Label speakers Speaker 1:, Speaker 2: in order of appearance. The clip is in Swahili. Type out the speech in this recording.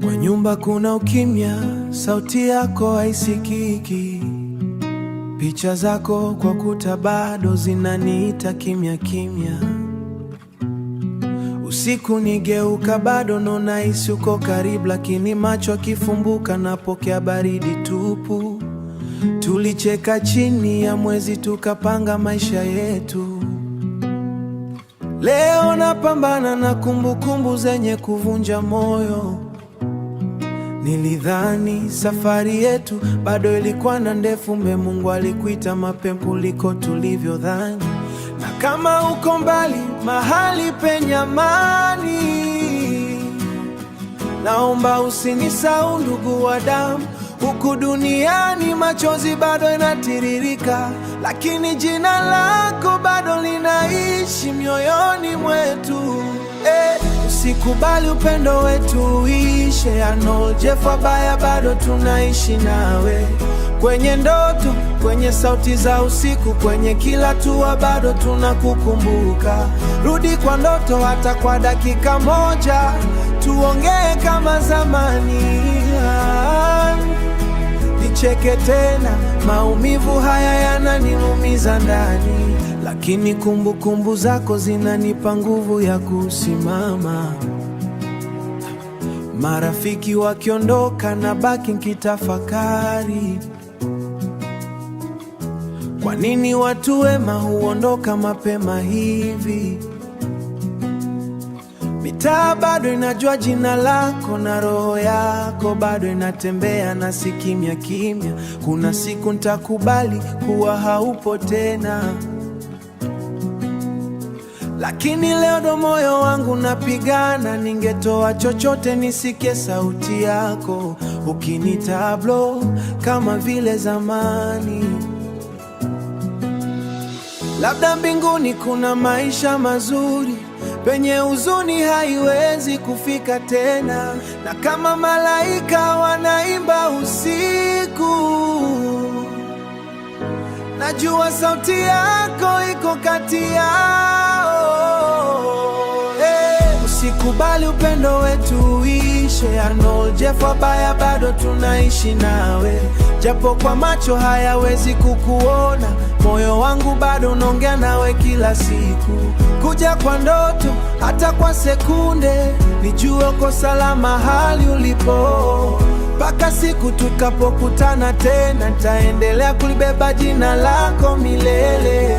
Speaker 1: Kwa nyumba kuna ukimya, sauti yako haisikiki. Picha zako kwa kuta bado zinaniita kimya kimya. Usiku nigeuka bado nahisi uko karibu, lakini macho akifumbuka napokea baridi tupu. Tulicheka chini ya mwezi tukapanga maisha yetu. Leo napambana na kumbukumbu zenye kuvunja moyo. Nilidhani safari yetu bado ilikuwa na ndefu, Mungu alikuita mapema kuliko tulivyodhani. Na kama uko mbali mahali penye amani, naomba usinisahau ndugu wa damu. Huku duniani machozi bado yanatiririka, lakini jina lako bado linaishi mioyoni mwetu. Usikubali upendo wetu uishe, Arnold Wabaya, bado tunaishi nawe. Kwenye ndoto, kwenye sauti za usiku, kwenye kila hatua bado tunakukumbuka. Rudi kwa ndoto hata kwa dakika moja, tuongee kama zamani. Nicheke tena, maumivu haya yananiumiza ndani, lakini kumbukumbu zako zinanipa nguvu ya kusimama. Marafiki wakiondoka nabaki nikitafakari, kwa nini watu wema huondoka mapema hivi? Mitaa bado inajua jina lako na roho yako bado inatembea nasi kimya kimya. Kuna siku nitakubali kuwa haupo tena, lakini leo ndo moyo wangu napigana. Ningetoa chochote nisikie sauti yako ukinitablo kama vile zamani. Labda mbinguni kuna maisha mazuri penye huzuni haiwezi kufika tena, na kama malaika wanaimba usiku, najua sauti yako iko kati yao. Usikubali upendo wetu uishe, Arnold Wabaya, bado tunaishi nawe. Japo kwa macho hayawezi kukuona, moyo wangu bado unaongea nawe kila siku. Kuja kwa ndoto hata kwa sekunde, nijue uko salama hali ulipo. Mpaka siku tukapokutana tena, nitaendelea kulibeba jina lako milele.